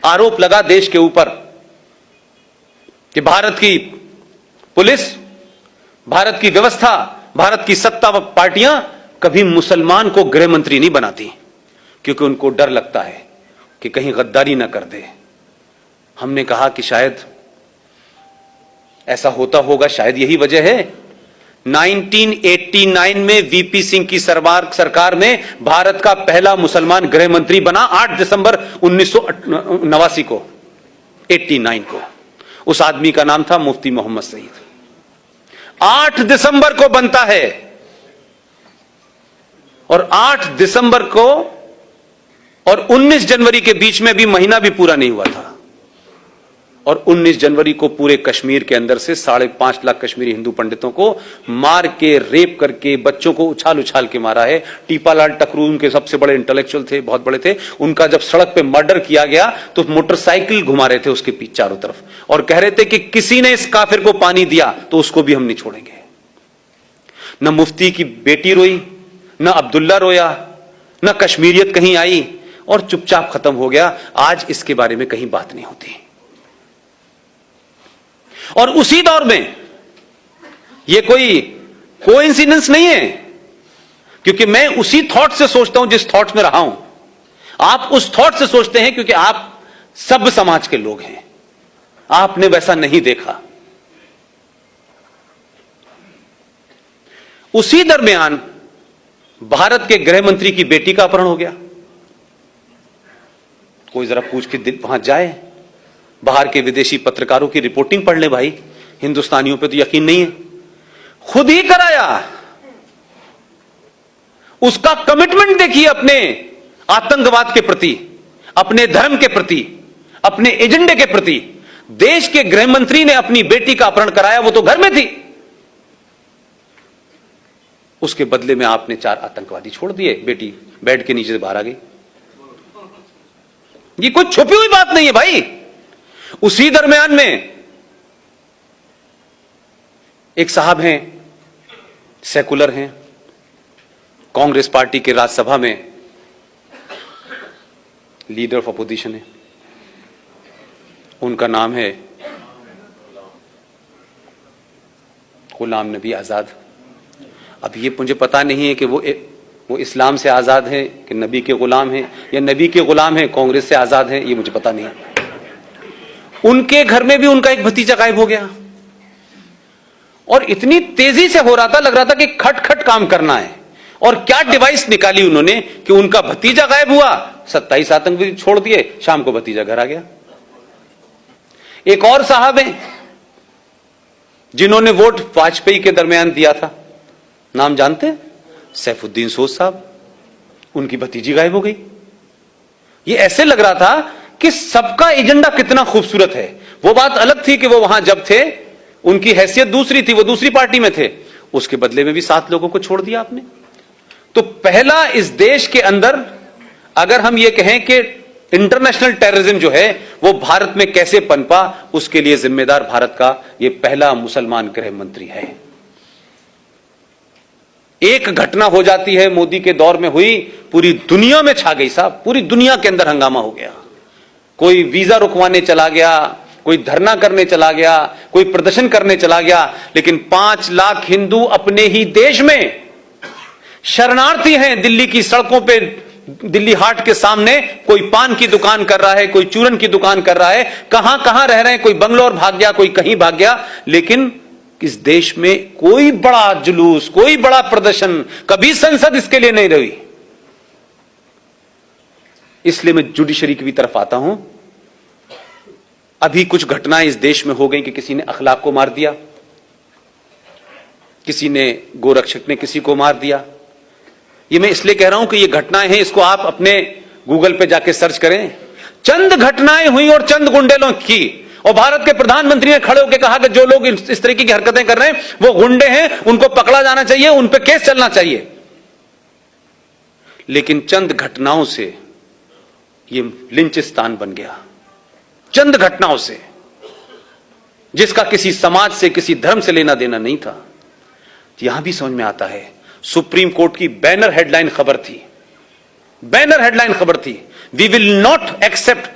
आरोप लगा देश के ऊपर कि भारत की पुलिस, भारत की व्यवस्था, भारत की सत्ता व पार्टियां कभी मुसलमान को गृह मंत्री नहीं बनाती, क्योंकि उनको डर लगता है कि कहीं गद्दारी ना कर दे। हमने कहा कि शायद ऐसा होता होगा, शायद यही वजह है 1989 में वीपी सिंह की सरकार में भारत का पहला मुसलमान गृह मंत्री बना 8 दिसंबर 1989 को, 89 को। उस आदमी का नाम था मुफ्ती मोहम्मद सईद। 8 दिसंबर को बनता है और 8 दिसंबर को और 19 जनवरी के बीच में भी महीना भी पूरा नहीं हुआ था, और 19 जनवरी को पूरे कश्मीर के अंदर से 5.5 लाख कश्मीरी हिंदू पंडितों को मार के, रेप करके, बच्चों को उछाल उछाल के मारा है। टीपालाल टकरू उनके सबसे बड़े इंटेलेक्चुअल थे, बहुत बड़े थे। उनका जब सड़क पे मर्डर किया गया तो मोटरसाइकिल घुमा रहे थे उसके पीछे चारों तरफ, और कह रहे थे कि किसी ने इस काफिर को पानी दिया तो उसको भी हम नहीं छोड़ेंगे। न मुफ्ती की बेटी रोई, न अब्दुल्ला रोया, न कश्मीरियत कहीं आई, और चुपचाप खत्म हो गया। आज इसके बारे में कहीं बात नहीं होती। और उसी दौर में यह कोई कोइंसिडेंस नहीं है, क्योंकि मैं उसी थॉट से सोचता हूं जिस थॉट में रहा हूं। आप उस थॉट से सोचते हैं क्योंकि आप सब समाज के लोग हैं, आपने वैसा नहीं देखा। उसी दरमियान भारत के गृह मंत्री की बेटी का अपहरण हो गया। कोई जरा पूछ के वहां जाए, बाहर के विदेशी पत्रकारों की रिपोर्टिंग पढ़ ले भाई, हिंदुस्तानियों पे तो यकीन नहीं है। खुद ही कराया। उसका कमिटमेंट देखिए अपने आतंकवाद के प्रति, अपने धर्म के प्रति, अपने एजेंडे के प्रति। देश के गृह मंत्री ने अपनी बेटी का अपहरण कराया, वो तो घर में थी। उसके बदले में आपने 4 आतंकवादी छोड़ दिए, बेटी बेड के नीचे से बाहर आ गई। ये कोई छुपी हुई बात नहीं है भाई। उसी दरमियान में एक साहब हैं, सेकुलर हैं, कांग्रेस पार्टी के राज्यसभा में लीडर ऑफ अपोजिशन है, उनका नाम है गुलाम नबी आजाद। अब ये मुझे पता नहीं है कि वो इस्लाम से आजाद है कि नबी के गुलाम हैं, या नबी के गुलाम हैं कांग्रेस से आजाद हैं, ये मुझे पता नहीं। उनके घर में भी उनका एक भतीजा गायब हो गया, और इतनी तेजी से हो रहा था, लग रहा था कि खट खट काम करना है। और क्या डिवाइस निकाली उन्होंने कि उनका भतीजा गायब हुआ, 27 आतंकवादी छोड़ दिए, शाम को भतीजा घर आ गया। एक और साहब हैं जिन्होंने वोट वाजपेयी के दरमियान दिया था, नाम जानते हैं? सैफुद्दीन सोज साहब। उनकी भतीजी गायब हो गई। ये ऐसे लग रहा था कि सबका एजेंडा कितना खूबसूरत है। वो बात अलग थी कि वो वहां जब थे उनकी हैसियत दूसरी थी, वो दूसरी पार्टी में थे। उसके बदले में भी 7 लोगों को छोड़ दिया आपने। तो पहला इस देश के अंदर अगर हम ये कहें कि इंटरनेशनल टेररिज्म जो है वो भारत में कैसे पनपा, उसके लिए जिम्मेदार भारत का ये पहला मुसलमान गृह मंत्री है। एक घटना हो जाती है, मोदी के दौर में हुई, पूरी दुनिया में छा गई साहब, पूरी दुनिया के अंदर हंगामा हो गया। कोई वीजा रुकवाने चला गया, कोई धरना करने चला गया, कोई प्रदर्शन करने चला गया, लेकिन 5 लाख हिंदू अपने ही देश में शरणार्थी हैं। दिल्ली की सड़कों पे, दिल्ली हाट के सामने कोई पान की दुकान कर रहा है, कोई चूरन की दुकान कर रहा है, कहां कहां रह रहे हैं, कोई बंगलोर भाग गया, कोई कहीं भाग गया। लेकिन इस देश में कोई बड़ा जुलूस, कोई बड़ा प्रदर्शन, कभी संसद इसके लिए नहीं रही। इसलिए मैं जुडिशरी की भी तरफ आता हूं। अभी कुछ घटनाएं इस देश में हो गई कि किसी ने अखलाक को मार दिया, किसी ने, गोरक्षक ने किसी को मार दिया। ये मैं इसलिए कह रहा हूं कि ये घटनाएं हैं, इसको आप अपने गूगल पे जाके सर्च करें। चंद घटनाएं हुई और चंद गुंडेलों की, और भारत के प्रधानमंत्री ने खड़े होकर कहा कि जो लोग इस तरीके की हरकतें कर रहे हैं वो गुंडे हैं, उनको पकड़ा जाना चाहिए, उन पे केस चलना चाहिए। लेकिन चंद घटनाओं से ये लिंचिस्तान बन गया, चंद घटनाओं से, जिसका किसी समाज से, किसी धर्म से लेना देना नहीं था। यहां भी समझ में आता है, सुप्रीम कोर्ट की बैनर हेडलाइन खबर थी, बैनर हेडलाइन खबर थी, we will not accept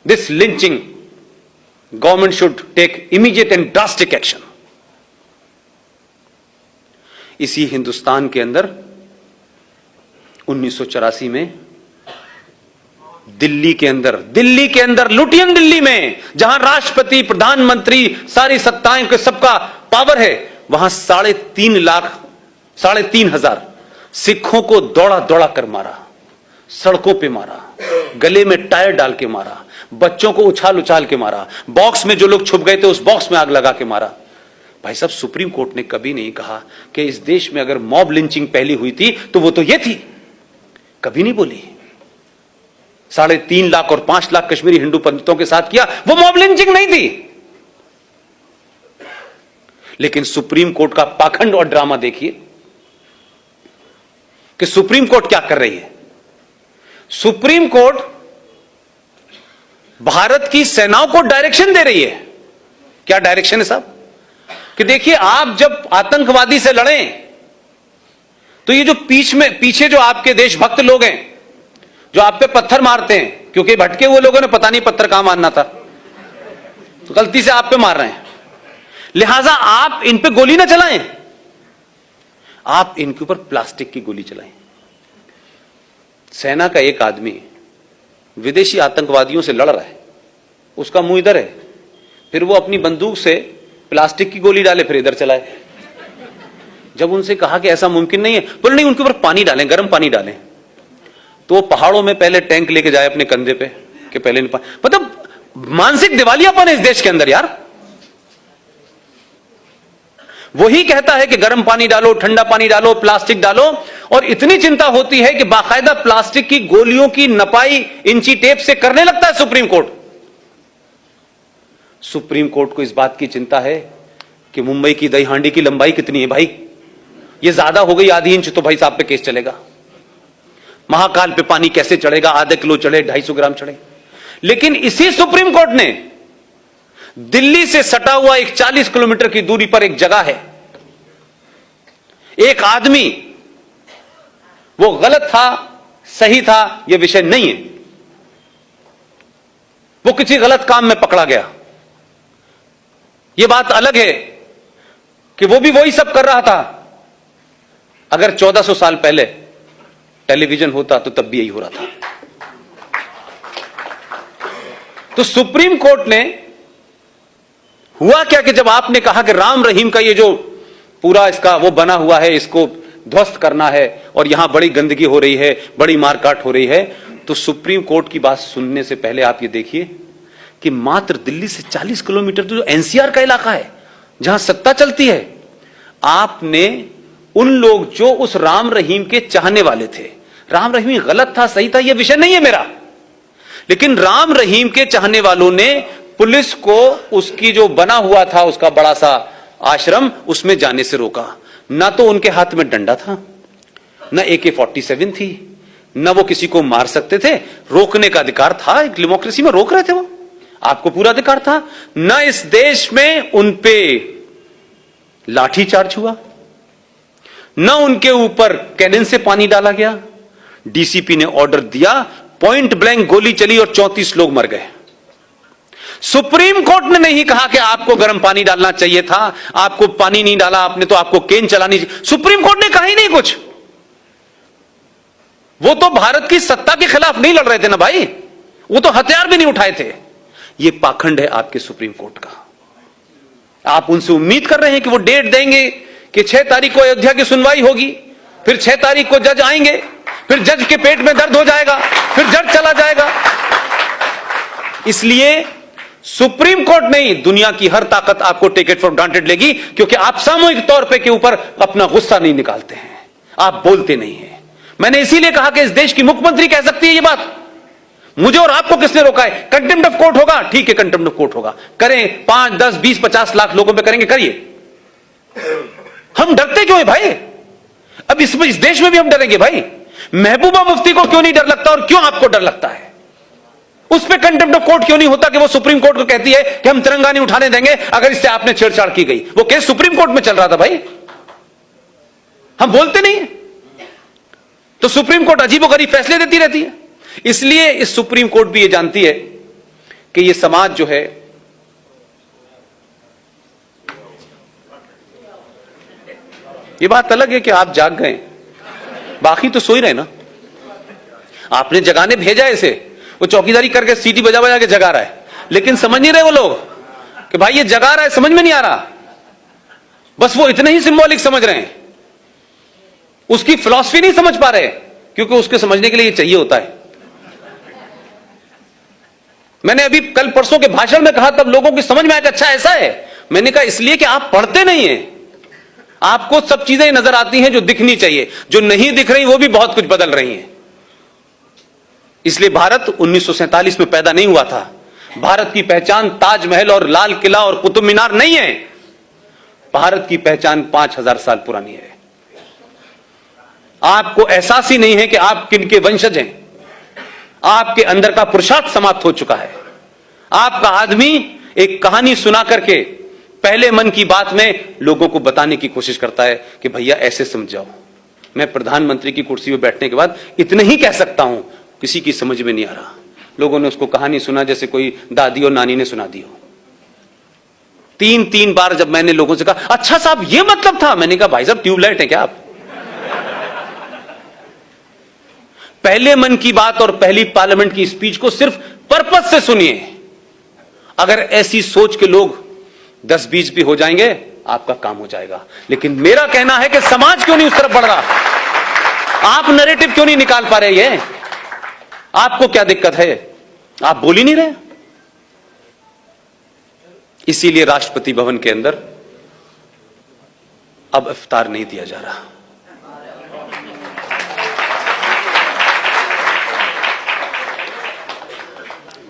this lynching, government should take immediate and drastic action. इसी हिंदुस्तान के अंदर 1984 में दिल्ली के अंदर लुटियन दिल्ली में, जहां राष्ट्रपति, प्रधानमंत्री, सारी सत्ताएं के सबका पावर है, वहां 3,500 सिखों को दौड़ा दौड़ा कर मारा, सड़कों पे मारा, गले में टायर डाल के मारा, बच्चों को उछाल उछाल के मारा, बॉक्स में जो लोग छुप गए थे उस बॉक्स में आग लगा के मारा। भाई साहब, सुप्रीम कोर्ट ने कभी नहीं कहा कि इस देश में अगर मॉब लिंचिंग पहली हुई थी तो वो तो ये थी, कभी नहीं बोली। 3.5 लाख और 5 लाख कश्मीरी हिंदू पंडितों के साथ किया, वो मॉब लिंचिंग नहीं थी। लेकिन सुप्रीम कोर्ट का पाखंड और ड्रामा देखिए कि सुप्रीम कोर्ट क्या कर रही है। सुप्रीम कोर्ट भारत की सेनाओं को डायरेक्शन दे रही है। क्या डायरेक्शन है साहब? कि देखिए, आप जब आतंकवादी से लड़ें तो ये जो पीछे जो आपके देशभक्त लोग हैं जो आप पे पत्थर मारते हैं, क्योंकि भटके हुए लोगों ने पता नहीं पत्थर कहां मारना था, तो गलती से आप पे मार रहे हैं, लिहाजा आप इन पे गोली ना चलाएं, आप इनके ऊपर प्लास्टिक की गोली चलाएं। सेना का एक आदमी विदेशी आतंकवादियों से लड़ रहा है, उसका मुंह इधर है, फिर वो अपनी बंदूक से प्लास्टिक की गोली डाले, फिर इधर चलाए। जब उनसे कहा कि ऐसा मुमकिन नहीं है, बोले नहीं, उनके ऊपर पानी डालें, गर्म पानी डालें। तो वो पहाड़ों में पहले टैंक लेके जाए अपने कंधे पे कि पहले मतलब मानसिक दिवालियापन है इस देश के अंदर यार। वही कहता है कि गर्म पानी डालो, ठंडा पानी डालो, प्लास्टिक डालो, और इतनी चिंता होती है कि बाकायदा प्लास्टिक की गोलियों की नपाई इंची टेप से करने लगता है सुप्रीम कोर्ट। सुप्रीम कोर्ट को इस बात की चिंता है कि मुंबई की दही हांडी की लंबाई कितनी है भाई, ये ज्यादा हो गई आधी इंच तो भाई साहब पे केस चलेगा। महाकाल पे पानी कैसे चढ़ेगा, आधा किलो चढ़े, 250 ग्राम चढ़े। लेकिन इसी सुप्रीम कोर्ट ने दिल्ली से सटा हुआ एक 40 किलोमीटर की दूरी पर एक जगह है, एक आदमी, वो गलत था सही था यह विषय नहीं है, वो किसी गलत काम में पकड़ा गया। यह बात अलग है कि वो भी वही सब कर रहा था। अगर 1400 साल पहले टेलीविजन होता तो तब भी यही हो रहा था। तो सुप्रीम कोर्ट ने हुआ क्या कि जब आपने कहा कि राम रहीम का ये जो पूरा इसका वो बना हुआ है, इसको ध्वस्त करना है और यहां बड़ी गंदगी हो रही है, बड़ी मारकाट हो रही है, तो सुप्रीम कोर्ट की बात सुनने से पहले आप ये देखिए कि मात्र दिल्ली से 40 किलोमीटर जो एनसीआर का इलाका है जहां सत्ता चलती है, आपने उन लोग जो उस राम रहीम के चाहने वाले थे, राम रहीम गलत था सही था यह विषय नहीं है मेरा, लेकिन राम रहीम के चाहने वालों ने पुलिस को उसकी जो बना हुआ था उसका बड़ा सा आश्रम, उसमें जाने से रोका। ना तो उनके हाथ में डंडा था, ना AK-47 थी, ना वो किसी को मार सकते थे, रोकने का अधिकार था, एक डेमोक्रेसी में रोक रहे थे, वो आपको पूरा अधिकार था। ना इस देश में उन पे लाठीचार्ज हुआ, ना उनके ऊपर कैनन से पानी डाला गया। डीसीपी ने ऑर्डर दिया, पॉइंट ब्लैंक गोली चली और 34 लोग मर गए। सुप्रीम कोर्ट ने नहीं कहा कि आपको गर्म पानी डालना चाहिए था, आपको पानी नहीं डाला आपने तो आपको केन चलानी चाहिए। सुप्रीम कोर्ट ने कहा ही नहीं कुछ। वो तो भारत की सत्ता के खिलाफ नहीं लड़ रहे थे ना भाई, वो तो हथियार भी नहीं उठाए थे। ये पाखंड है आपके सुप्रीम कोर्ट का। आप उनसे उम्मीद कर रहे हैं कि वो डेट देंगे कि 6 तारीख को अयोध्या की सुनवाई होगी, फिर 6 तारीख को जज आएंगे, फिर जज के पेट में दर्द हो जाएगा, फिर जज चला जाएगा। इसलिए सुप्रीम कोर्ट नहीं, दुनिया की हर ताकत आपको टेक इट फॉर ग्रांटेड लेगी, क्योंकि आप सामूहिक तौर पे के ऊपर अपना गुस्सा नहीं निकालते हैं, आप बोलते नहीं हैं। मैंने इसीलिए कहा कि इस देश की मुख्यमंत्री कह सकती है ये बात। मुझे और आपको किसने रोका है? कंटेम्प्ट ऑफ कोर्ट होगा, ठीक है, कंटेम्प्ट ऑफ कोर्ट होगा, करें। 5, 10, 20, 50 लाख लोगों पे करेंगे, करिए। हम डरते क्यों है भाई? अब इस देश में भी हम डरेंगे भाई? महबूबा मुफ्ती को क्यों नहीं डर लगता और क्यों आपको डर लगता है? उस पर कंटेम्प्ट ऑफ कोर्ट क्यों नहीं होता कि वो सुप्रीम कोर्ट को कहती है कि हम तिरंगा नहीं उठाने देंगे अगर इससे आपने छेड़छाड़ की गई? वो केस सुप्रीम कोर्ट में चल रहा था भाई, हम बोलते नहीं है। तो सुप्रीम कोर्ट अजीबोगरीब फैसले देती रहती है। इसलिए इस सुप्रीम कोर्ट भी ये जानती है कि ये समाज जो है ये बात अलग है कि आप जाग गए, बाकी तो सो ही रहे ना। आपने जगाने भेजा इसे, वो चौकीदारी करके सीटी बजा बजा के जगा रहा है, लेकिन समझ नहीं रहे वो लोग कि भाई ये जगा रहा है, समझ में नहीं आ रहा। बस वो इतने ही सिंबॉलिक समझ रहे हैं, उसकी फिलॉसफी नहीं समझ पा रहे, क्योंकि उसके समझने के लिए ये चाहिए होता है। मैंने अभी कल परसों के भाषण में कहा, तब लोगों की समझ में आया कि अच्छा ऐसा है। मैंने कहा इसलिए कि आप पढ़ते नहीं हैं, आपको सब चीजें नजर आती हैं जो दिखनी चाहिए, जो नहीं दिख रही वो भी बहुत कुछ बदल रही हैं। इसलिए भारत 1947 में पैदा नहीं हुआ था। भारत की पहचान ताजमहल और लाल किला और कुतुब मीनार नहीं है। भारत की पहचान 5000 साल पुरानी है। आपको एहसास ही नहीं है कि आप किनके वंशज हैं। आपके अंदर का पुरुषार्थ समाप्त हो चुका है। आपका आदमी एक कहानी सुना करके पहले मन की बात में लोगों को बताने की कोशिश करता है कि भैया ऐसे समझाओ। मैं प्रधानमंत्री की कुर्सी पर बैठने के बाद इतने ही कह सकता हूं, किसी की समझ में नहीं आ रहा। लोगों ने उसको कहानी सुना जैसे कोई दादी और नानी ने सुना दी हो। 3 बार जब मैंने लोगों से कहा अच्छा साहब ये मतलब था, मैंने कहा भाई साहब ट्यूबलाइट है क्या आप? पहले मन की बात और पहली पार्लियामेंट की स्पीच को सिर्फ पर्पस से सुनिए। अगर ऐसी सोच के लोग 10-20 भी हो जाएंगे, आपका काम हो जाएगा। लेकिन मेरा कहना है कि समाज क्यों नहीं उस तरफ बढ़ रहा? आप नैरेटिव क्यों नहीं निकाल पा रहे? ये आपको क्या दिक्कत है? आप बोल ही नहीं रहे। इसीलिए राष्ट्रपति भवन के अंदर अब इफ्तार नहीं दिया जा रहा।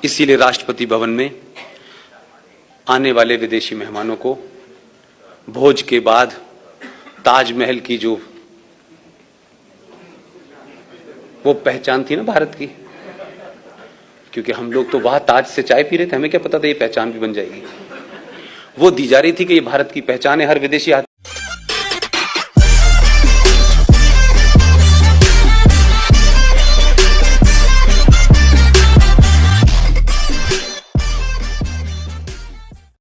इसीलिए राष्ट्रपति भवन में आने वाले विदेशी मेहमानों को भोज के बाद ताजमहल की जो वो पहचान थी ना भारत की, क्योंकि हम लोग तो वहां ताज से चाय पी रहे थे, हमें क्या पता था ये पहचान भी बन जाएगी। वो दी जा रही थी कि ये भारत की पहचान है। हर विदेशी